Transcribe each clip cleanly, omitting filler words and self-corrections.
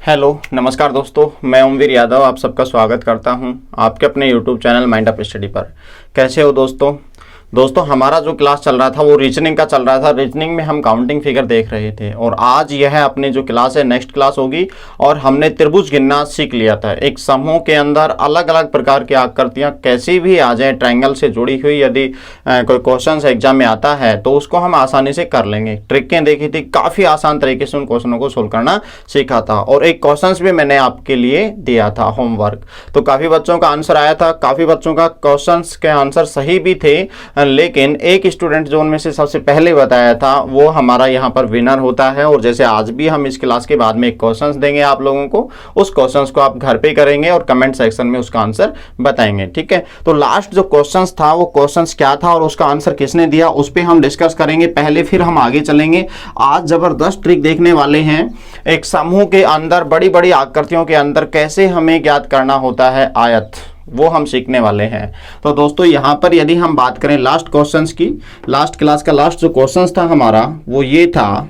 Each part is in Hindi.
हेलो नमस्कार दोस्तों, मैं ओमवीर यादव आप सबका स्वागत करता हूं आपके अपने YouTube channel mind up study पर। कैसे हो दोस्तों हमारा जो क्लास चल रहा था वो रीजनिंग का चल रहा था। रीजनिंग में हम काउंटिंग फिगर देख रहे थे और आज यह अपनी जो क्लास है नेक्स्ट क्लास होगी और हमने त्रिभुज गिनना सीख लिया था। एक समूह के अंदर अलग अलग प्रकार की आकृतियां कैसी भी आ जाए ट्रायंगल से जुड़ी हुई, यदि कोई क्वेश्चन एग्जाम में आता है तो उसको हम आसानी से कर लेंगे। ट्रिकें देखी थी, काफ़ी आसान तरीके से उन क्वेश्चनों को सोल्व करना सीखा था और एक क्वेश्चन भी मैंने आपके लिए दिया था होमवर्क। तो काफ़ी बच्चों का आंसर आया था, काफ़ी बच्चों का क्वेश्चन के आंसर सही भी थे, लेकिन एक स्टूडेंट जो उनमें से सबसे पहले बताया था वो हमारा यहाँ पर विनर होता है। और जैसे आज भी हम इस क्लास के बाद में एक क्वेश्चंस देंगे आप लोगों को, उस क्वेश्चंस को आप घर पे करेंगे और कमेंट सेक्शन में उसका आंसर बताएंगे, ठीक है। तो लास्ट जो क्वेश्चंस था वो क्वेश्चंस क्या था और उसका आंसर किसने दिया उस पर हम डिस्कस करेंगे पहले, फिर हम आगे चलेंगे। आज जबरदस्त ट्रिक देखने वाले हैं। एक समूह के अंदर बड़ी बड़ी आकृतियों के अंदर कैसे हमें ज्ञात करना होता है आयत, वो हम सीखने वाले हैं। तो दोस्तों यहाँ पर यदि हम बात करें लास्ट क्वेश्चंस की, लास्ट क्लास का लास्ट जो क्वेश्चंस था हमारा वो ये था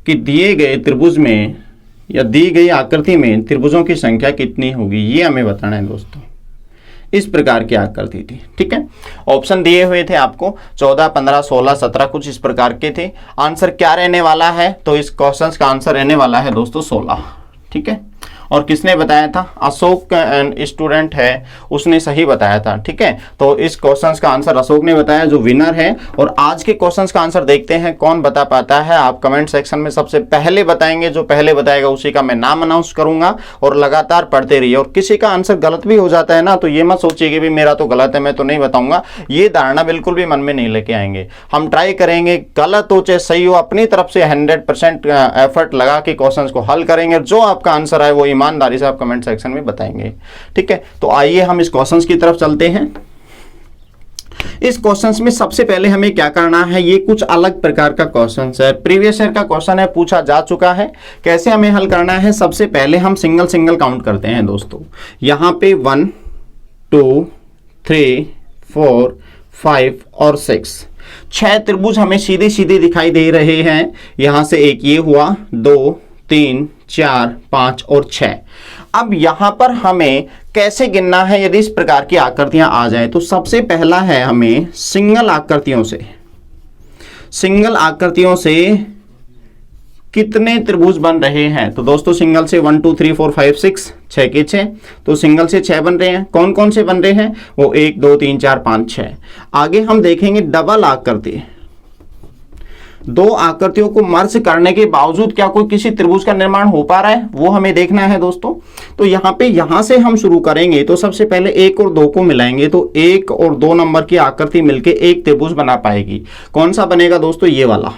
कि दिए गए त्रिभुज में या दी गई आकृति में त्रिभुजों की संख्या कितनी होगी, ये हमें बताना है दोस्तों। इस प्रकार की आकृति थी, ठीक है। ऑप्शन दिए हुए थे आपको 14, 15, 16, 17 कुछ इस प्रकार के थे। आंसर क्या रहने वाला है, तो इस क्वेश्चन का आंसर रहने वाला है दोस्तों 16, ठीक है। और किसने बताया था, अशोक स्टूडेंट है उसने सही बताया था, ठीक है। तो इस क्वेश्चंस का आंसर अशोक ने बताया जो विनर है। और आज के क्वेश्चंस का आंसर देखते हैं कौन बता पाता है। आप कमेंट सेक्शन में सबसे पहले बताएंगे, जो पहले बताएगा उसी का मैं नाम अनाउंस करूंगा और लगातार पढ़ते रहिए। और किसी का आंसर गलत भी हो जाता है ना तो ये मत सोचिए कि भी मेरा तो गलत है मैं तो नहीं बताऊंगा, ये धारणा बिल्कुल भी मन में नहीं लेके आएंगे। हम ट्राई करेंगे, गलत हो चाहे सही हो, अपनी तरफ से 100% एफर्ट लगा के क्वेश्चन को हल करेंगे। जो आपका आंसर है वो ईमानदारी से आप कमेंट सेक्शन में बताएंगे, ठीक है। तो आइए हम इस क्वेश्चंस की तरफ चलते हैं। इस क्वेश्चंस में सबसे पहले हमें क्या करना है, ये कुछ अलग प्रकार का क्वेश्चन है, प्रीवियस ईयर का क्वेश्चन है, पूछा जा चुका है। कैसे हमें हल करना है, सबसे पहले हम सिंगल सिंगल काउंट करते हैं दोस्तों। यहां पे 1, 2, 3, 4, 5 और 6 6 त्रिभुज हमें सीधे सीधे दिखाई दे रहे हैं। यहां से एक ये हुआ, 2, 3, 4, 5 और 6। अब यहां पर हमें कैसे गिनना है यदि इस प्रकार की आकृतियां आ जाए, तो सबसे पहला है हमें सिंगल आकृतियों से कितने त्रिभुज बन रहे हैं। तो दोस्तों सिंगल से 1, 2, 3, 4, 5, 6 6 के 6, तो सिंगल से 6 बन रहे हैं। कौन कौन से बन रहे हैं, वो 1, 2, 3, 4, 5, 6। आगे हम देखेंगे डबल आकृति, दो आकृतियों को मर्ज करने के बावजूद क्या कोई किसी त्रिभुज का निर्माण हो पा रहा है, वो हमें देखना है दोस्तों। तो यहां से हम शुरू करेंगे। तो सबसे पहले 1 और 2 को मिलाएंगे तो 1 और 2 नंबर की आकृति मिलके एक त्रिभुज बना पाएगी। कौन सा बनेगा दोस्तों, ये वाला,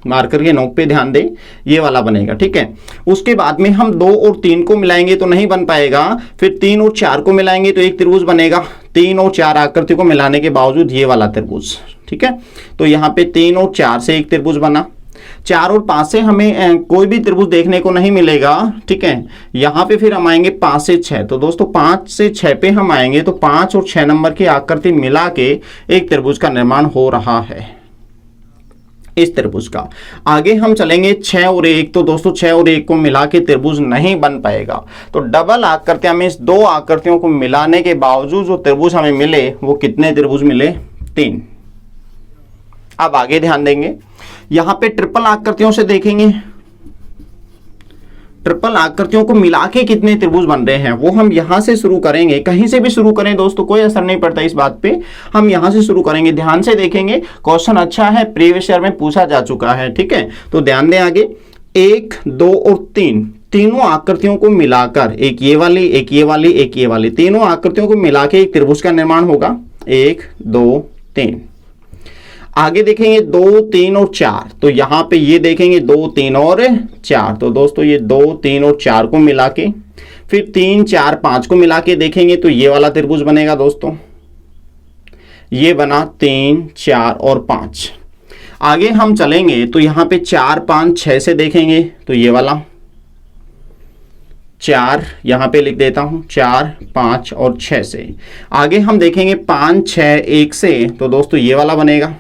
मार्कर के नोक पे ध्यान दें, ये वाला बनेगा, ठीक है। उसके बाद में हम 2 और 3 को मिलाएंगे तो नहीं बन पाएगा, फिर 3 और 4 को मिलाएंगे तो एक त्रिभुज बनेगा। 3 और 4 आकृति को मिलाने के बावजूद ये वाला त्रिभुज, ठीक है। तो यहाँ पे 3 और 4 से एक त्रिभुज बना। 4 और 5 से हमें कोई भी त्रिभुज देखने को नहीं मिलेगा, ठीक है। यहाँ पे फिर हम आएंगे 5 से 6। तो दोस्तों 5 से 6 पे हम आएंगे तो 5 और 6 नंबर की आकृति मिला के एक त्रिभुज का निर्माण हो रहा है, इस त्रिभुज का। आगे हम चलेंगे 6 और 1। तो दोस्तों 6 और 1 को मिला के त्रिभुज नहीं बन पाएगा। तो डबल आकृतियां में इस दो आकृतियों को मिलाने के बावजूद जो त्रिभुज हमें मिले वो कितने त्रिभुज मिले, 3। अब आगे ध्यान देंगे, यहां पे ट्रिपल आकृतियों से देखेंगे, ट्रिपल आकृतियों को मिला के कितने त्रिभुज बन रहे हैं, वो हम यहां से शुरू करेंगे। कहीं से भी शुरू करें दोस्तों, कोई असर नहीं पड़ता इस बात पे, हम यहां से शुरू करेंगे। ध्यान से देखेंगे, क्वेश्चन अच्छा है, प्रीवियस ईयर में पूछा जा चुका है, ठीक है। तो ध्यान दें आगे, 1, 2 और 3 तीनों आकृतियों को मिलाकर, एक ये वाली, एक ये वाली, एक ये वाली, तीनों आकृतियों को मिला के एक त्रिभुज का निर्माण होगा। 1, 2, 3। आगे देखेंगे 2, 3 और 4। तो यहां पे ये देखेंगे 2, 3 और 4। तो दोस्तों ये 2, 3 और 4 को मिला के, फिर 3, 4, 5 को मिला के देखेंगे तो ये वाला त्रिभुज बनेगा दोस्तों। ये बना 3, 4 और 5। आगे हम चलेंगे तो यहां पे 4, 5, 6 से देखेंगे तो ये वाला 4 यहां पे लिख देता हूं, 4, 5 और 6 से। आगे हम देखेंगे 5, 6, 1 से, तो दोस्तों ये वाला बनेगा,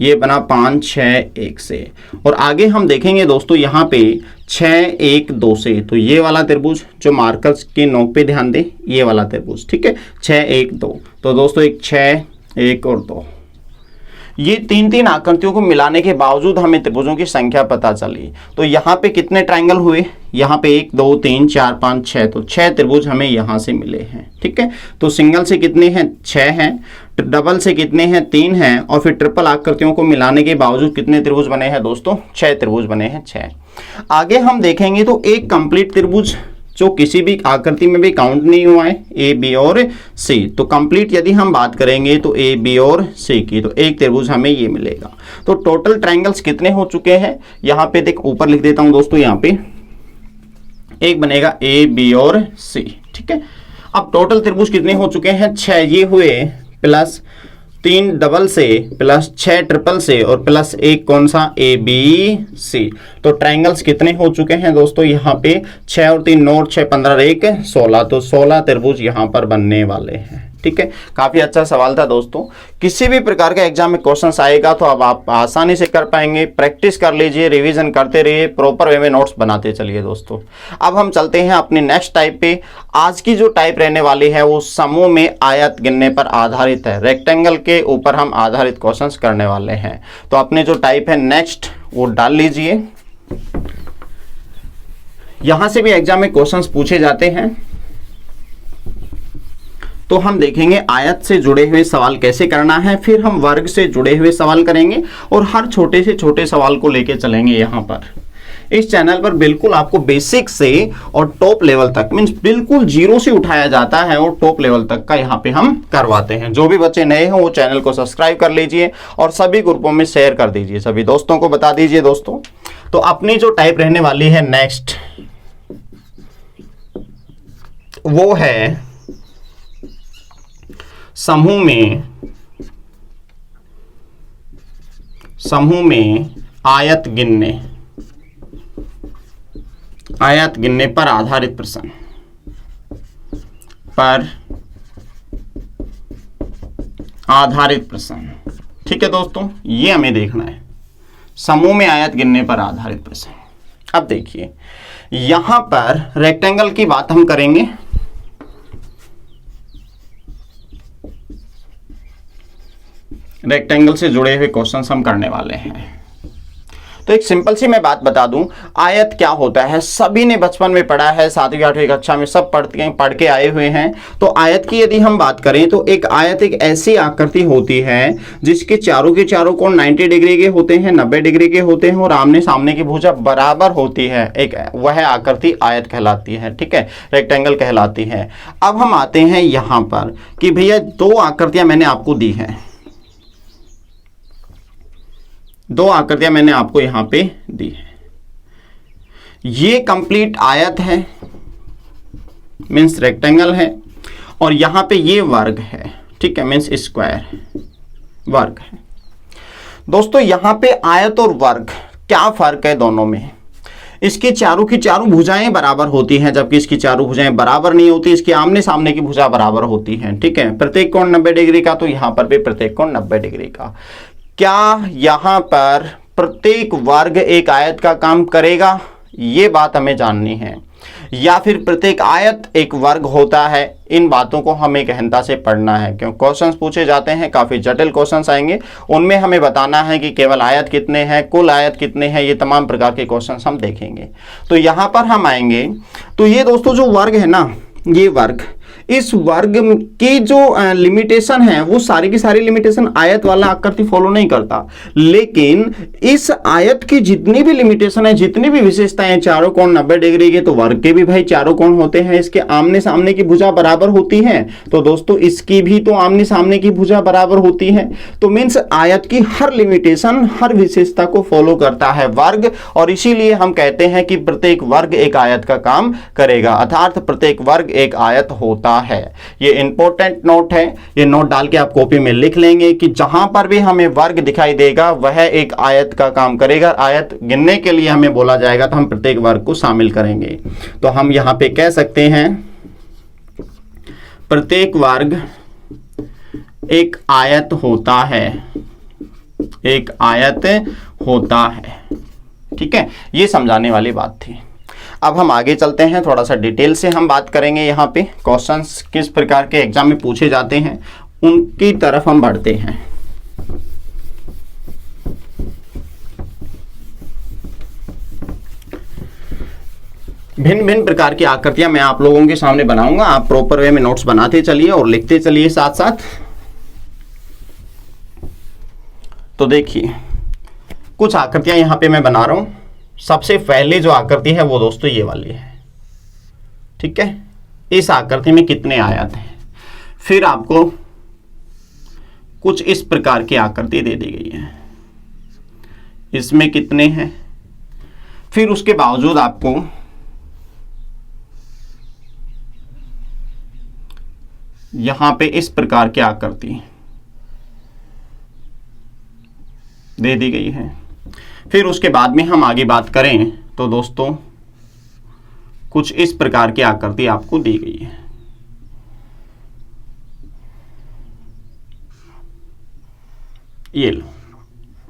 ये बना 5 6 1 से, और आगे हम देखेंगे दोस्तों यहाँ पे 6 1 2 से, तो ये वाला त्रिभुज जो मार्कर्स के नोक पे ध्यान दे, ये वाला त्रिभुज, ठीक है, 6 1 2। तो दोस्तों एक 6 1 और 2, ये तीन आकृतियों को मिलाने के बावजूद हमें त्रिभुजों की संख्या पता चली। तो यहाँ पे कितने ट्रायंगल हुए, यहाँ पे 1 2 3 4 5 6, तो 6 त्रिभुज हमें यहाँ से मिले हैं, ठीक है। तो सिंगल से कितने हैं, 6 हैं, डबल से कितने हैं, 3 हैं, और फिर ट्रिपल आकृतियों को मिलाने के बावजूद कितने त्रिभुज बने हैं दोस्तों, 6 त्रिभुज बने हैं, 6। आगे हम देखेंगे तो एक कंप्लीट त्रिभुज जो किसी भी आकृति में भी काउंट नहीं हुआ है, ए बी और सी, तो कंप्लीट यदि हम बात करेंगे तो ए बी और सी की, तो एक त्रिभुज हमें ये मिलेगा। तो टोटल ट्रायंगल्स कितने हो चुके हैं, यहाँ पे देख ऊपर लिख देता हूं दोस्तों, यहाँ पे एक बनेगा ए बी और सी, ठीक है। अब टोटल त्रिभुज कितने हो चुके हैं, 6 ये हुए, प्लस 3 डबल से, प्लस 6 ट्रिपल से, और प्लस एक कौन सा, ए बी सी। तो ट्रायंगल्स कितने हो चुके हैं दोस्तों, यहाँ पे 6 और 3 9 और 6 15 1 16, तो 16 त्रिभुज यहाँ पर बनने वाले हैं, ठीक है। काफी अच्छा सवाल था दोस्तों। किसी भी प्रकार का एग्जाम में क्वेश्चंस आएगा तो अब आप आसानी से कर पाएंगे। प्रैक्टिस कर लीजिए, रिवीजन करते रहिए, प्रॉपर वे में नोट्स बनाते चलिए दोस्तों। अब हम चलते हैं अपने नेक्स्ट टाइप पे। आज की जो टाइप रहने वाली है वो समूह में आयत गिनने पर आधारित है। रेक्टेंगल के ऊपर हम आधारित क्वेश्चंस करने वाले हैं। तो अपने जो टाइप है नेक्स्ट वो डाल लीजिए। यहां से भी एग्जाम में क्वेश्चंस पूछे जाते हैं, तो हम देखेंगे आयत से जुड़े हुए सवाल कैसे करना है, फिर हम वर्ग से जुड़े हुए सवाल करेंगे, और हर छोटे से छोटे सवाल को लेके चलेंगे। यहां पर इस चैनल पर बिल्कुल आपको बेसिक से और टॉप लेवल तक, मींस बिल्कुल जीरो से उठाया जाता है और टॉप लेवल तक का यहाँ पे हम करवाते हैं। जो भी बच्चे नए हैं वो चैनल को सब्सक्राइब कर लीजिए और सभी ग्रुपों में शेयर कर दीजिए, सभी दोस्तों को बता दीजिए दोस्तों। तो अपनी जो टाइप रहने वाली है नेक्स्ट, वो है समूह में आयत गिनने पर आधारित प्रश्न, ठीक है दोस्तों। ये हमें देखना है, समूह में आयत गिनने पर आधारित प्रश्न। अब देखिए यहां पर रेक्टेंगल की बात हम करेंगे। रेक्टेंगल से जुड़े हुए क्वेश्चंस हम करने वाले हैं। तो एक सिंपल सी मैं बात बता दूं, आयत क्या होता है, सभी ने बचपन में पढ़ा है, 7वीं 8वीं कक्षा में सब पढ़ के आए हुए हैं। तो आयत की यदि हम बात करें तो एक आयत एक ऐसी आकृति होती है जिसके चारों के चारों कोण 90 डिग्री के होते हैं, 90 डिग्री के होते हैं, और आमने सामने की भुजा बराबर होती है, एक वह आकृति आयत कहलाती है, ठीक है, रेक्टेंगल कहलाती है। अब हम आते हैं यहां पर कि भैया 2 आकृतियां मैंने आपको दी है, 2 आकृतियां मैंने आपको यहां पे दी है। ये कंप्लीट आयत है, मींस रेक्टेंगल है, और यहां पे ये वर्ग है, ठीक है, मींस स्क्वायर वर्ग है। दोस्तों यहां पे आयत और वर्ग क्या फर्क है दोनों में, इसकी चारों की चारों भुजाएं बराबर होती हैं, जबकि इसकी चारों भुजाएं बराबर नहीं होती, इसके आमने सामने की भुजा बराबर होती हैं, ठीक है। प्रत्येक कोण 90 डिग्री का, तो यहां पर भी प्रत्येक कोण 90 डिग्री का। क्या यहां पर प्रत्येक वर्ग एक आयत का काम करेगा, ये बात हमें जाननी है, या फिर प्रत्येक आयत एक वर्ग होता है, इन बातों को हमें गहनता से पढ़ना है। क्यों क्वेश्चंस पूछे जाते हैं, काफी जटिल क्वेश्चंस आएंगे, उनमें हमें बताना है कि केवल आयत कितने हैं, कुल आयत कितने हैं, ये तमाम प्रकार के क्वेश्चंस हम देखेंगे। तो यहां पर हम आएंगे तो ये दोस्तों जो वर्ग है ना, ये वर्ग, इस वर्ग की जो लिमिटेशन है वो सारी की सारी लिमिटेशन आयत वाला आकृति फॉलो नहीं करता, लेकिन इस आयत की जितनी भी लिमिटेशन है, जितनी भी विशेषताएं, चारों कोण 90 डिग्री के, तो वर्ग के भी भाई चारों कोण होते हैं, इसके आमने सामने की भुजा बराबर होती है, तो दोस्तों इसकी भी तो आमने सामने की भुजा बराबर होती है। तो मीन्स आयत की हर लिमिटेशन, हर विशेषता को फॉलो करता है वर्ग, और इसीलिए हम कहते हैं कि प्रत्येक वर्ग एक आयत का काम करेगा, अर्थात प्रत्येक वर्ग एक आयत होता है। ये इंपॉर्टेंट नोट है, ये नोट डाल के आप कॉपी में लिख लेंगे कि जहां पर भी हमें वर्ग दिखाई देगा वह एक आयत का काम करेगा। आयत गिनने के लिए हमें बोला जाएगा तो हम प्रत्येक वर्ग को शामिल करेंगे। तो हम यहां पे कह सकते हैं प्रत्येक वर्ग एक आयत होता है, एक आयत होता है। ठीक है, ये समझाने वाली बात थी। अब हम आगे चलते हैं, थोड़ा सा डिटेल से हम बात करेंगे। यहाँ पे क्वेश्चंस किस प्रकार के एग्जाम में पूछे जाते हैं उनकी तरफ हम बढ़ते हैं। भिन्न भिन्न प्रकार की आकृतियां मैं आप लोगों के सामने बनाऊंगा। आप प्रॉपर वे में नोट्स बनाते चलिए और लिखते चलिए साथ साथ। तो देखिए, कुछ आकृतियां यहां पे मैं बना रहा हूं। सबसे पहले जो आकृति है वो दोस्तों ये वाली है। ठीक है, इस आकृति में कितने आयत हैं। फिर आपको कुछ इस प्रकार की आकृति दे दी गई है, इसमें कितने हैं। फिर उसके बावजूद आपको यहां पे इस प्रकार की आकृति दे दी गई है। फिर उसके बाद में हम आगे बात करें तो दोस्तों कुछ इस प्रकार की आकृति आपको दी गई है। ये लो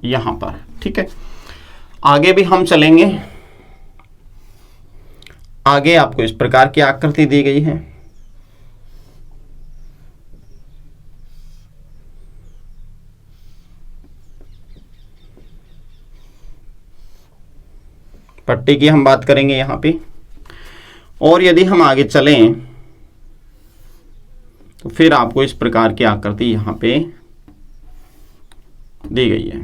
यहां पर। ठीक है, आगे भी हम चलेंगे। आगे आपको इस प्रकार की आकृति दी गई है। पट्टी की हम बात करेंगे यहां पे। और यदि हम आगे चलें तो फिर आपको इस प्रकार की आकृति यहां पे दी गई है।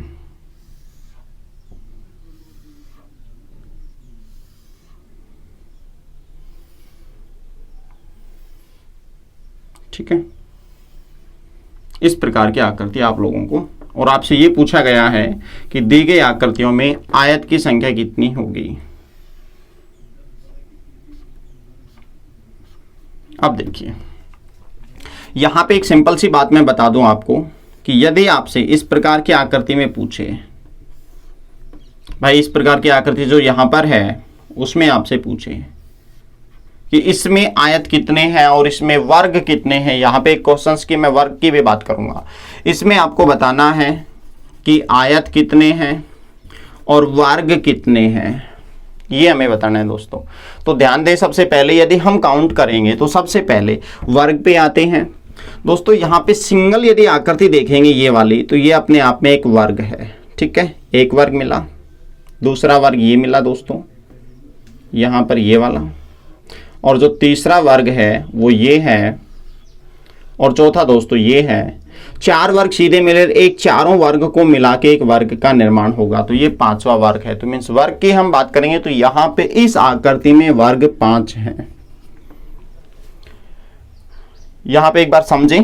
ठीक है, इस प्रकार की आकृति आप लोगों को, और आपसे ये पूछा गया है कि दी गई आकृतियों में आयत की संख्या कितनी होगी। अब देखिए, यहां पे एक सिंपल सी बात मैं बता दूं आपको कि यदि आपसे इस प्रकार की आकृति में पूछे, भाई इस प्रकार की आकृति जो यहां पर है उसमें आपसे पूछे कि इसमें आयत कितने हैं और इसमें वर्ग कितने हैं। यहां पे क्वेश्चंस की मैं वर्ग की भी बात करूंगा। इसमें आपको बताना है कि आयत कितने हैं और वर्ग कितने हैं, ये हमें बताना है दोस्तों। तो ध्यान दें, सबसे पहले यदि हम काउंट करेंगे तो सबसे पहले वर्ग पे आते हैं दोस्तों। यहां पे सिंगल यदि आकृति देखेंगे ये वाली, तो ये अपने आप में एक वर्ग है। ठीक है, एक वर्ग मिला। दूसरा वर्ग ये मिला दोस्तों, यहां पर ये वाला। और जो तीसरा वर्ग है वो ये है, और चौथा दोस्तों ये है। चार वर्ग सीधे मिले, एक चारों वर्ग को मिला के एक वर्ग का निर्माण होगा, तो ये पांचवा वर्ग है। तो मीन्स वर्ग की हम बात करेंगे तो यहां पे इस आकृति में वर्ग 5 है। यहां पे एक बार समझें,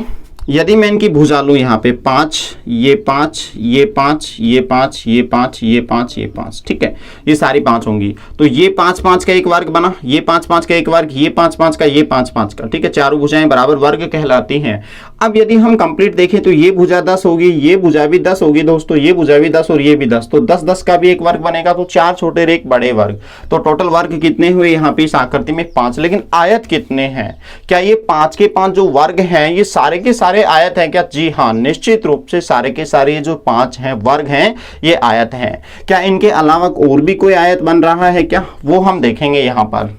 यदि मैं इनकी भुजा लूं यहाँ पे 5, ये 5, ये 5, ये 5, ये 5, ये 5, ये 5, ठीक है, ये सारी 5 होंगी। तो ये 5 5 का एक वर्ग बना, ये 5 5 का एक वर्ग, ये 5 5 का, ये 5 5 का। ठीक है, चारों भुजाएं बराबर वर्ग कहलाती हैं। अब यदि हम कंप्लीट देखें तो ये भुजा 10 होगी, ये भुजा भी 10 होगी दोस्तों, ये भुजा भी 10 और ये भी 10, तो 10 10 का भी एक वर्ग बनेगा। तो 4 छोटे और एक बड़े वर्ग, तो टोटल वर्ग कितने हुए यहाँ पे इस आकृति में 5। लेकिन आयत कितने हैं? क्या ये 5 के 5 जो वर्ग हैं ये सारे के सारे आयत हैं क्या? जी हाँ, निश्चित रूप से सारे के सारे जो 5 हैं वर्ग हैं ये आयत हैं। क्या इनके अलावा और भी कोई आयत बन रहा है क्या? वो हम देखेंगे यहाँ पर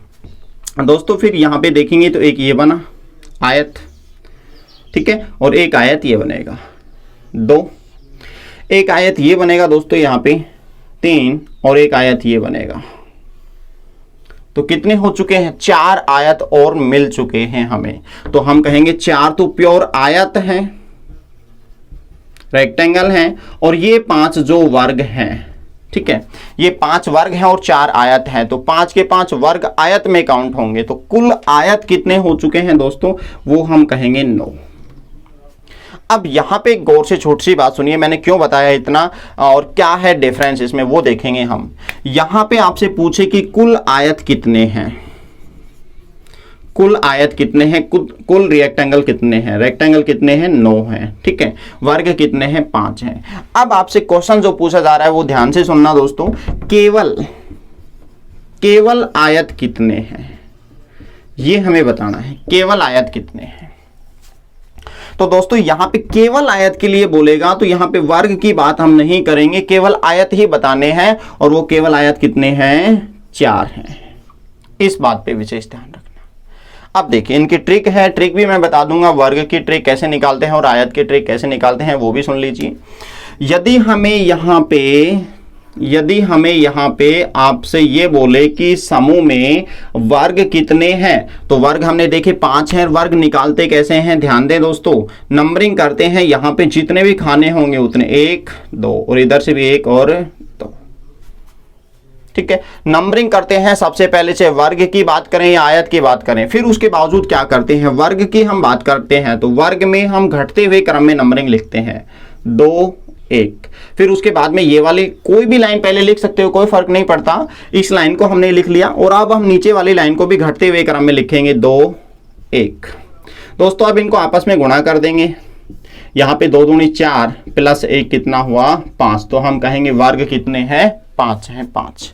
दोस्तों। फिर यहाँ पे देखेंगे तो एक ये बना आयत, ठीक है, और एक आयत ये बनेगा 2, एक आयत ये बनेगा दोस्तों यहाँ पे 3, और एक आयत ये बनेगा। तो कितने हो चुके हैं? 4 आयत और मिल चुके हैं हमें। तो हम कहेंगे 4 तो प्योर आयत हैं, रेक्टेंगल हैं, और ये 5 जो वर्ग हैं, ठीक है, ये 5 वर्ग हैं और 4 आयत हैं। तो 5 के 5 वर्ग आयत में काउंट होंगे। तो कुल आयत कितने हो चुके हैं दोस्तों? वो हम कहेंगे 9। अब यहां पे गौर से छोटी सी बात सुनिए, मैंने क्यों बताया इतना और क्या है डिफरेंस इसमें वो देखेंगे हम। यहां पे आपसे पूछे कि कुल आयत कितने हैं, कुल आयत कितने हैं, कुल रेक्टेंगल कितने हैं? रेक्टेंगल कितने हैं? 9 हैं, ठीक है। वर्ग कितने हैं? 5 हैं। अब आपसे क्वेश्चन जो पूछा जा रहा है वो ध्यान से सुनना दोस्तों। केवल आयत कितने हैं ये हमें बताना है। केवल आयत कितने हैं? तो दोस्तों यहाँ पे केवल आयत के लिए बोलेगा तो यहाँ पे वर्ग की बात हम नहीं करेंगे, केवल आयत ही बताने हैं, और वो केवल आयत कितने हैं, 4 हैं। इस बात पे विशेष ध्यान रखना। अब देखिए इनकी ट्रिक है, ट्रिक भी मैं बता दूंगा, वर्ग की ट्रिक कैसे निकालते हैं और आयत की ट्रिक कैसे निकालते हैं वो भी सुन लीजिए। यदि हमें यहाँ पे आपसे ये बोले कि समूह में वर्ग कितने हैं, तो वर्ग हमने देखे 5 हैं। वर्ग निकालते कैसे हैं, ध्यान दें दोस्तों, नंबरिंग करते हैं, यहाँ पे जितने भी खाने होंगे उतने 1 2, और इधर से भी 1 और 2, ठीक है। नंबरिंग करते हैं, सबसे पहले चाहे वर्ग की बात करें या आयत की बात करें, फिर उसके बावजूद क्या करते हैं, वर्ग की हम बात करते हैं तो वर्ग में हम घटते हुए क्रम में नंबरिंग लिखते हैं, 2 1, फिर उसके बाद में ये वाली कोई भी लाइन पहले लिख सकते हो, कोई फर्क नहीं पड़ता। इस लाइन को हमने लिख लिया और अब हम नीचे वाली लाइन को भी घटते हुए क्रम में लिखेंगे, 2 1। दोस्तों अब इनको आपस में गुणा कर देंगे, यहाँ पे 2 दूनी 4 प्लस 1 कितना हुआ, 5। तो हम कहेंगे वर्ग कितने हैं, 5 हैं, 5।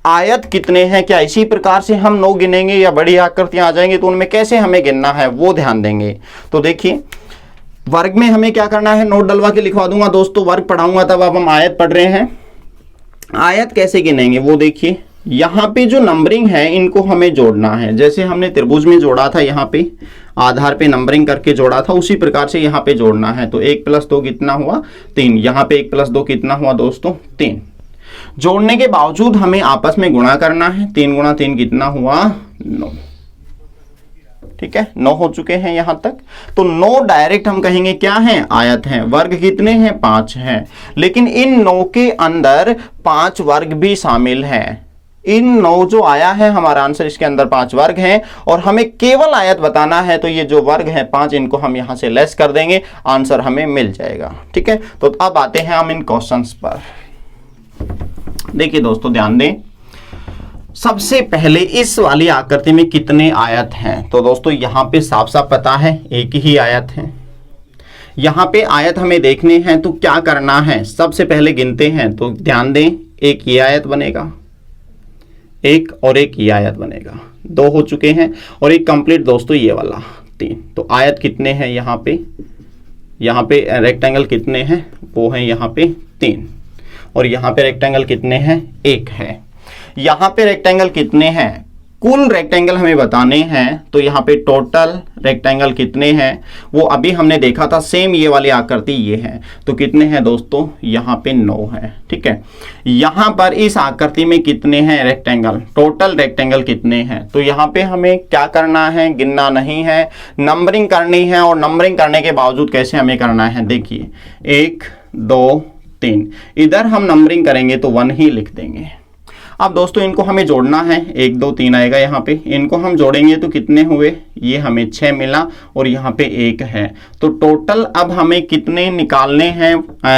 आयत कितने हैं, क्या इसी प्रकार से हम 9 गिनेंगे या बड़ी आकृतियां आ जाएंगी तो उनमें कैसे हमें गिनना है वो ध्यान देंगे। तो देखिए वर्ग में हमें क्या करना है, नोट डलवा के लिखवा दूंगा दोस्तों, वर्ग पढ़ाऊंगा तब अब हम आयत पढ़ रहे हैं। आयत कैसे गिनेंगे वो देखिए, यहाँ पे जो नंबरिंग है इनको हमें जोड़ना है, जैसे हमने त्रिभुज में जोड़ा था, यहाँ पे आधार पे नंबरिंग करके जोड़ा था, उसी प्रकार से यहाँ पे जोड़ना है। तो 1 + 2 कितना हुआ, 3। यहाँ पे 1 + 2 कितना हुआ दोस्तों, 3। जोड़ने के बावजूद हमें आपस में गुणा करना है, 3 × 3 कितना हुआ, 9। ठीक है, 9 हो चुके हैं यहां तक। तो 9 डायरेक्ट हम कहेंगे क्या है, आयत है। वर्ग कितने हैं, 5 हैं, लेकिन इन 9 के अंदर 5 वर्ग भी शामिल हैं। इन 9 जो आया है हमारा आंसर, इसके अंदर 5 वर्ग हैं और हमें केवल आयत बताना है, तो ये जो वर्ग हैं 5 इनको हम यहां से लेस कर देंगे, आंसर हमें मिल जाएगा। ठीक है, तो अब आते हैं हम इन क्वेश्चंस पर। देखिए दोस्तों ध्यान दें, सबसे पहले इस वाली आकृति में कितने आयत हैं, तो दोस्तों यहां पे साफ साफ पता है एक ही आयत है। यहां पे आयत हमें देखने हैं तो क्या करना है, सबसे पहले गिनते हैं। तो ध्यान दें, एक ये आयत बनेगा, एक और एक ये आयत बनेगा, 2 हो चुके हैं, और एक कंप्लीट दोस्तों ये वाला 3। तो आयत कितने हैं यहाँ पे रेक्टेंगल कितने हैं, वो हैं यहाँ पे 3, और यहाँ पे रेक्टेंगल कितने हैं, 1 है। यहाँ पे रेक्टेंगल कितने हैं, कुल रेक्टेंगल हमें बताने हैं, तो यहाँ पे टोटल रेक्टेंगल कितने हैं वो अभी हमने देखा था, सेम ये वाली आकृति ये है, तो कितने हैं दोस्तों, यहाँ पे 9 है। ठीक है, यहाँ पर इस आकृति में कितने हैं रेक्टेंगल, टोटल रेक्टेंगल कितने हैं, तो यहाँ पे हमें क्या करना है, गिनना नहीं है, नंबरिंग करनी है। और नंबरिंग करने के बावजूद कैसे हमें करना है, देखिए 1 2 3, इधर हम नंबरिंग करेंगे तो 1 ही लिख देंगे। अब दोस्तों इनको हमें जोड़ना है, 1 2 3 आएगा यहाँ पे, इनको हम जोड़ेंगे तो कितने हुए, ये हमें 6 मिला और यहाँ पे 1 है। तो टोटल अब हमें कितने निकालने हैं,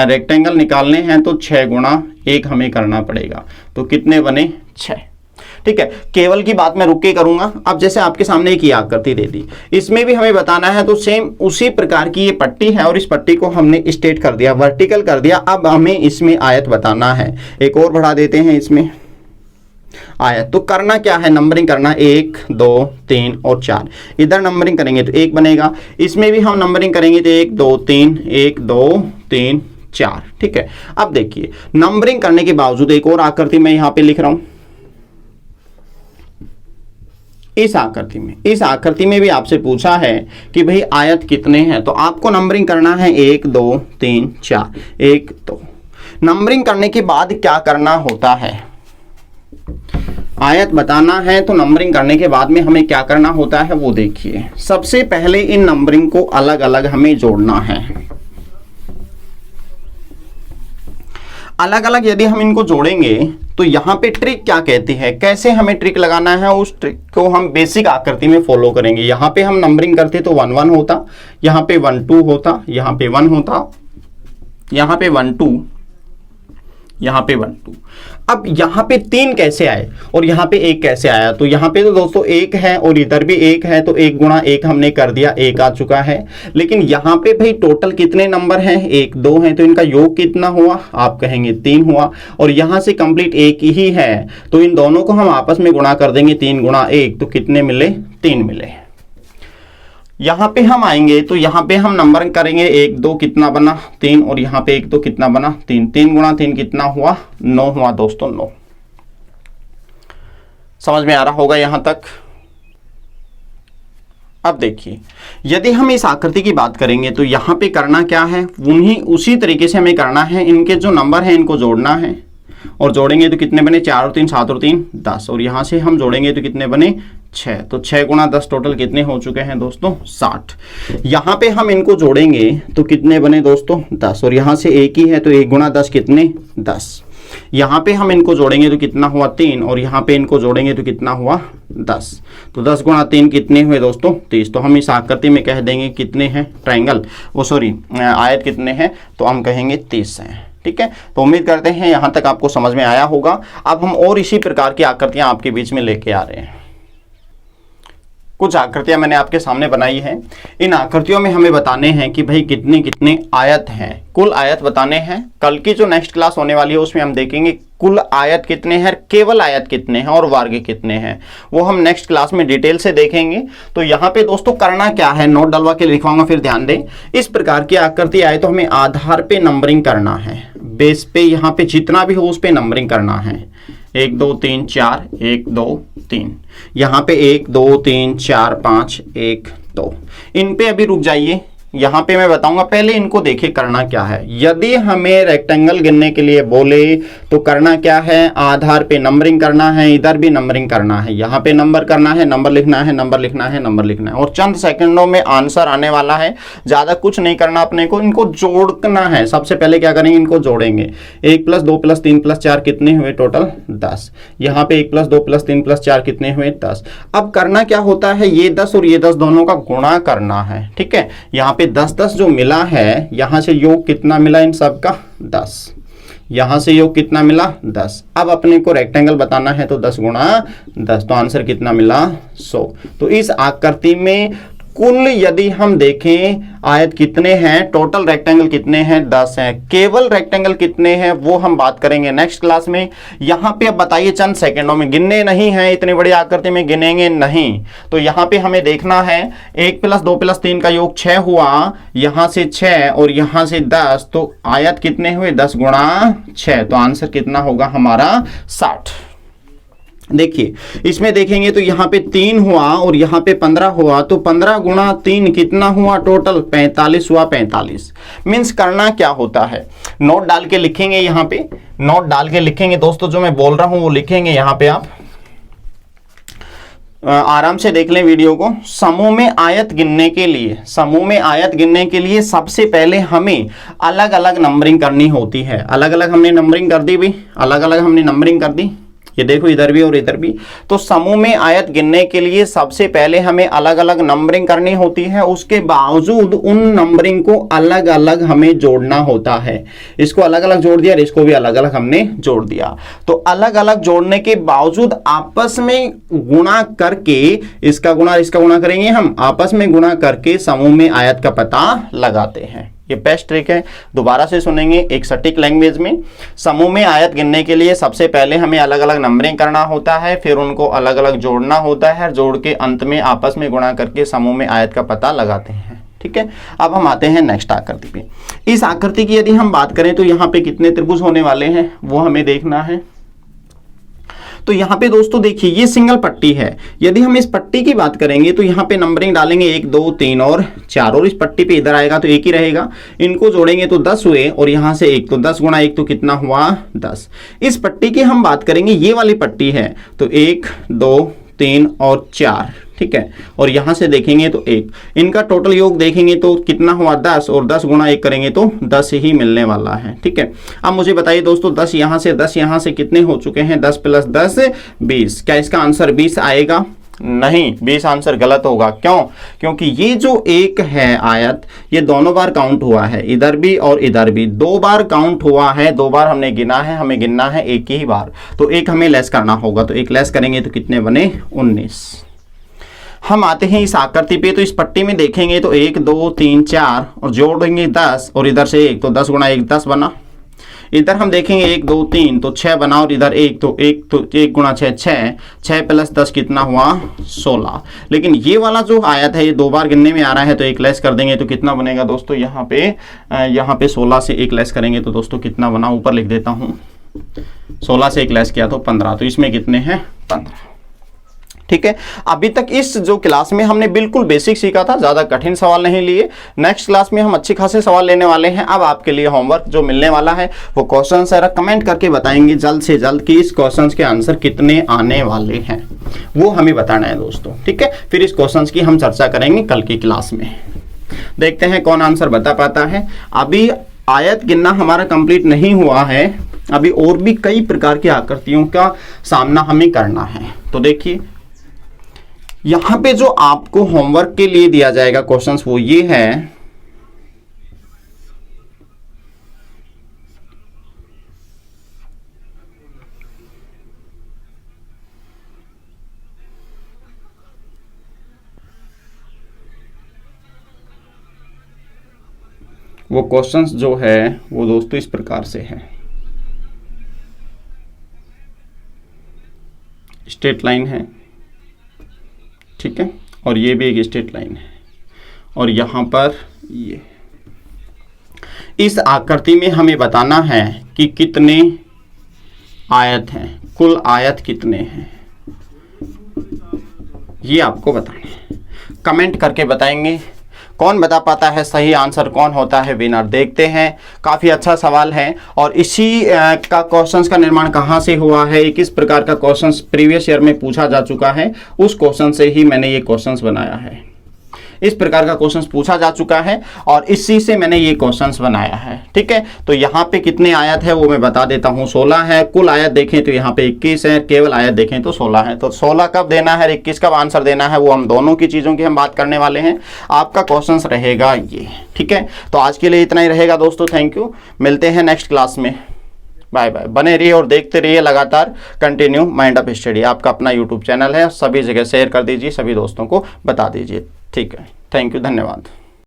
रेक्टेंगल निकालने हैं, तो 6 × 1 हमें करना पड़ेगा। तो कितने बने, 6। ठीक है, केवल की बात मैं रुक के करूंगा। अब जैसे आपके सामने एक आकृति दे दी, इसमें भी हमें बताना है, तो सेम उसी प्रकार की ये पट्टी है और इस पट्टी को हमने स्ट्रेट कर दिया, वर्टिकल कर दिया। अब हमें इसमें आयत बताना है, एक और बढ़ा देते हैं इसमें आयत। तो करना क्या है, नंबरिंग करना, 1 2 3 और 4। इधर नंबरिंग करेंगे तो 1 बनेगा, इसमें भी हम नंबरिंग करेंगे तो 1 2 3 1 2 3 4। ठीक है, अब देखिए नंबरिंग करने के बावजूद एक और आकृति मैं यहाँ पे लिख रहा हूं, इस आकृति में भी आपसे पूछा है कि भाई आयत कितने हैं, तो आपको नंबरिंग करना है 1 2 3 4 1 2। नंबरिंग करने के बाद क्या करना होता है, आयत बताना है, तो नंबरिंग करने के बाद में हमें क्या करना होता है वो देखिए। सबसे पहले इन नंबरिंग को अलग अलग हमें जोड़ना है, अलग अलग यदि हम इनको जोड़ेंगे तो यहाँ पे ट्रिक क्या कहती है, कैसे हमें ट्रिक लगाना है, उस ट्रिक को हम बेसिक आकृति में फॉलो करेंगे। यहाँ पे हम नंबरिंग करते तो 1 1 होता, यहाँ पे 1 2 होता, यहाँ पे 1 होता, यहाँ पे 1 2, यहाँ पे 1 2। अब यहाँ पे 3 कैसे आए और यहाँ पे 1 कैसे आया, तो यहाँ पे तो दोस्तों 1 है और इधर भी 1 है, तो 1 × 1 हमने कर दिया, 1 आ चुका है। लेकिन यहाँ पे भाई टोटल कितने नंबर हैं, 1 2 हैं, तो इनका योग कितना हुआ, आप कहेंगे 3 हुआ, और यहाँ से कंप्लीट 1 ही है, तो इन दोनों को हम आपस में गुणा कर देंगे, 3 × 1, तो कितने मिले, 3 मिले। यहाँ पे हम आएंगे तो यहाँ पे हम नंबर करेंगे 1 2 कितना बना 3, और यहाँ पे 1 2 कितना बना 3, 3 गुणा 3 कितना हुआ 9 हुआ दोस्तों 9। समझ में आ रहा होगा यहां तक। अब देखिए यदि हम इस आकृति की बात करेंगे तो यहाँ पे करना क्या है, उसी तरीके से हमें करना है। इनके जो नंबर हैं इनको जोड़ना है, और जोड़ेंगे तो कितने बने 4 और 3 7 और 3 10, और यहाँ से हम जोड़ेंगे तो कितने बने 6। तो 6 गुणा 10 टोटल कितने हो चुके हैं दोस्तों 60। यहाँ पे हम इनको जोड़ेंगे तो कितने बने दोस्तों 10, और यहाँ से एक ही है तो 1 गुणा 10 कितने 10। यहाँ पे हम इनको जोड़ेंगे तो कितना हुआ 3, और यहाँ पे इनको जोड़ेंगे तो कितना हुआ 10। तो 10 गुणा 3 कितने हुए दोस्तों 30। तो हम इस आकृति में कह देंगे कितने हैं ट्रायंगल, आयत कितने हैं, तो हम कहेंगे 30 हैं। ठीक है, तो उम्मीद करते हैं यहाँ तक आपको समझ में आया होगा। अब हम और इसी प्रकार की आकृतियां आपके बीच में लेके आ रहे हैं। कुछ आकृतियां मैंने आपके सामने बनाई हैं। इन आकृतियों में हमें बताने हैं कि भाई कितने कितने आयत हैं, कुल आयत बताने हैं। कल की जो नेक्स्ट क्लास होने वाली है उसमें हम देखेंगे कुल आयत कितने हैं, केवल आयत कितने हैं और वर्ग कितने हैं, वो हम नेक्स्ट क्लास में डिटेल से देखेंगे। तो यहाँ पे दोस्तों करना क्या है, नोट डलवा के लिखवाऊंगा फिर ध्यान दें। इस प्रकार की आकृति आए तो हमें आधार पे नंबरिंग करना है, बेस पे यहाँ पे जितना भी हो उस पे नंबरिंग करना है। 1 2 3 4 1 2 3, यहाँ पे 1 2 3 4 5 1 2। इन पे अभी रुक जाइए, यहाँ पे मैं बताऊंगा। पहले इनको देखिए करना क्या है। यदि हमें रेक्टेंगल गिनने के लिए बोले तो करना क्या है, आधार पे नंबरिंग करना है, इधर भी नंबरिंग करना है, यहाँ पे नंबर करना है, नंबर लिखना है, नंबर लिखना है, नंबर लिखना है, और चंद सेकंडों में आंसर आने वाला है। ज्यादा कुछ नहीं करना अपने को, इनको जोड़ना है। सबसे पहले क्या करेंगे, इनको जोड़ेंगे। 1 + 2 + 3 + 4 कितने हुए टोटल 10। यहाँ पे 1 + 2 + 3 + 4 कितने हुए 10। अब करना क्या होता है, ये 10 और ये 10 दोनों का गुणा करना है। ठीक है, यहाँ 10 जो मिला है, यहां से योग कितना मिला इन सब का 10, यहां से योग कितना मिला 10। अब अपने को रेक्टेंगल बताना है तो 10 गुणा 10, तो आंसर कितना मिला 100। तो इस आकृति में कुल यदि हम देखें आयत कितने हैं, टोटल रेक्टेंगल कितने हैं 10 हैं। केवल रेक्टेंगल कितने हैं वो हम बात करेंगे नेक्स्ट क्लास में। यहां पे अब बताइए चंद सेकंडों में, गिनने नहीं है, इतनी बड़ी आकृति में गिनेंगे नहीं। तो यहां पे हमें देखना है 1 + 2 + 3 का योग 6 हुआ, यहां से 6 और यहां से 10, तो आयत कितने हुए 10 गुणा 6, तो आंसर कितना होगा हमारा 60। देखिए इसमें देखेंगे तो यहाँ पे 3 हुआ और यहाँ पे 15 हुआ, तो 15 गुणा 3 कितना हुआ टोटल 45 हुआ। 45 मीन्स करना क्या होता है, नोट डाल के लिखेंगे, यहाँ पे नोट डाल के लिखेंगे दोस्तों, जो मैं बोल रहा हूं वो लिखेंगे। यहाँ पे आप आराम से देख लें वीडियो को। समूह में आयत गिनने के लिए, समूह में आयत गिनने के लिए सबसे पहले हमें अलग अलग नंबरिंग करनी होती है। अलग अलग हमने नंबरिंग कर दी भी, अलग अलग हमने नंबरिंग कर दी, ये देखो इधर भी और इधर भी। तो समूह में आयत गिनने के लिए सबसे पहले हमें अलग अलग नंबरिंग करनी होती है, उसके बावजूद उन नंबरिंग को अलग अलग हमें जोड़ना होता है। इसको अलग अलग जोड़ दिया और इसको भी अलग अलग हमने जोड़ दिया। तो अलग अलग जोड़ने के बावजूद आपस में गुणा करके, इसका गुणा करेंगे हम, आपस में गुणा करके समूह में आयत का पता लगाते हैं। ये बेस्ट ट्रिक है, दोबारा से सुनेंगे एक सटीक लैंग्वेज में। समूह में आयत गिनने के लिए सबसे पहले हमें अलग अलग नंबरिंग करना होता है, फिर उनको अलग अलग जोड़ना होता है, जोड़ के अंत में आपस में गुणा करके समूह में आयत का पता लगाते हैं। ठीक है, अब हम आते हैं नेक्स्ट आकृति पे। इस आकृति की यदि हम बात करें तो यहाँ पे कितने त्रिभुज होने वाले हैं वो हमें देखना है। तो यहाँ पे दोस्तों देखिए ये सिंगल पट्टी है। यदि हम इस पट्टी की बात करेंगे तो यहाँ पे नंबरिंग डालेंगे 1 2 3 और 4, और इस पट्टी पे इधर आएगा तो 1 ही रहेगा। इनको जोड़ेंगे तो 10 हुए, और यहाँ से 1, तो 10 गुणा 1 तो कितना हुआ 10। इस पट्टी की हम बात करेंगे, ये वाली पट्टी है, तो 1 2 3 और 4, ठीक है, और यहां से देखेंगे तो 1। इनका टोटल योग देखेंगे तो कितना हुआ 10, और 10 गुणा 1 करेंगे तो 10 ही मिलने वाला है। ठीक है, अब मुझे बताइए दोस्तों 10 यहां से कितने हो चुके हैं, 10 + 10 20। क्या इसका आंसर 20 आएगा? नहीं, 20 आंसर गलत होगा। क्यों? क्योंकि ये जो 1 है आयत, ये दोनों बार काउंट हुआ है, इधर भी और इधर भी 2 बार काउंट हुआ है। 2 बार हमने गिना है, हमें गिनना है 1 ही बार, तो 1 हमें लेस करना होगा। तो 1 लेस करेंगे तो कितने बने 19। हम आते हैं इस आकृति पे, तो इस पट्टी में देखेंगे तो 1 2 3 4 और जोड़ देंगे 10, और इधर से 1, तो 10 गुणा 1 10 बना। इधर हम देखेंगे 1 2 3 तो 6 बना, और इधर 1 तो 1 गुणा 6 6, 6 प्लस 10 कितना हुआ 16। लेकिन ये वाला जो आयत है ये 2 बार गिनने में आ रहा है, तो 1 लेस कर देंगे तो कितना बनेगा दोस्तों, यहाँ पे 16 से 1 लेस करेंगे तो दोस्तों कितना बना, ऊपर लिख देता हूँ, 16 से 1 लेस किया तो 15, तो इसमें कितने हैं 15। ठीक है, अभी तक इस जो क्लास में हमने बिल्कुल बेसिक सीखा था, ज्यादा कठिन सवाल नहीं लिए। नेक्स्ट क्लास में हम अच्छे खासे सवाल लेने वाले हैं। अब आपके लिए होमवर्क जो मिलने वाला है वो क्वेश्चन है, कमेंट करके बताएंगे जल्द से जल्द कि इस क्वेश्चन के आंसर कितने आने वाले हैं, वो हमें बताना है दोस्तों। ठीक है, फिर इस क्वेश्चन की हम चर्चा करेंगे कल की क्लास में। देखते हैं कौन आंसर बता पाता है। अभी आयत गिनना हमारा कंप्लीट नहीं हुआ है, अभी और भी कई प्रकार की आकृतियों का सामना हमें करना है। तो देखिए यहां पे जो आपको होमवर्क के लिए दिया जाएगा क्वेश्चंस वो ये है, वो क्वेश्चंस जो है वो दोस्तों इस प्रकार से है। स्ट्रेट लाइन है, ठीक है, और ये भी एक स्ट्रेट लाइन है, और यहां पर ये इस आकृति में हमें बताना है कि कितने आयत हैं, कुल आयत कितने हैं, ये आपको बताना है। कमेंट करके बताएंगे। कौन बता पाता है सही आंसर, कौन होता है विनर, देखते हैं। काफ़ी अच्छा सवाल है, और इसी का क्वेश्चंस का निर्माण कहाँ से हुआ है, किस प्रकार का क्वेश्चंस प्रीवियस ईयर में पूछा जा चुका है, उस क्वेश्चन से ही मैंने ये क्वेश्चंस बनाया है। इस प्रकार का क्वेश्चंस पूछा जा चुका है और इसी से मैंने ये क्वेश्चंस बनाया है। ठीक है, तो यहाँ पे कितने आयत है वो मैं बता देता हूँ, 16 है। कुल आयत देखें तो यहाँ पे 21 है, केवल आयत देखें तो 16 है। तो 16 कब देना है, 21 कब आंसर देना है, वो हम दोनों की चीज़ों की हम बात करने वाले हैं। आपका क्वेश्चन रहेगा ये। ठीक है, तो आज के लिए इतना ही रहेगा दोस्तों। थैंक यू, मिलते हैं नेक्स्ट क्लास में। Bye bye. बने रहिए और देखते रहिए लगातार कंटिन्यू माइंड अप स्टडी। आपका अपना यूट्यूब चैनल है, सभी जगह शेयर कर दीजिए, सभी दोस्तों को बता दीजिए। ठीक है, थैंक यू, धन्यवाद।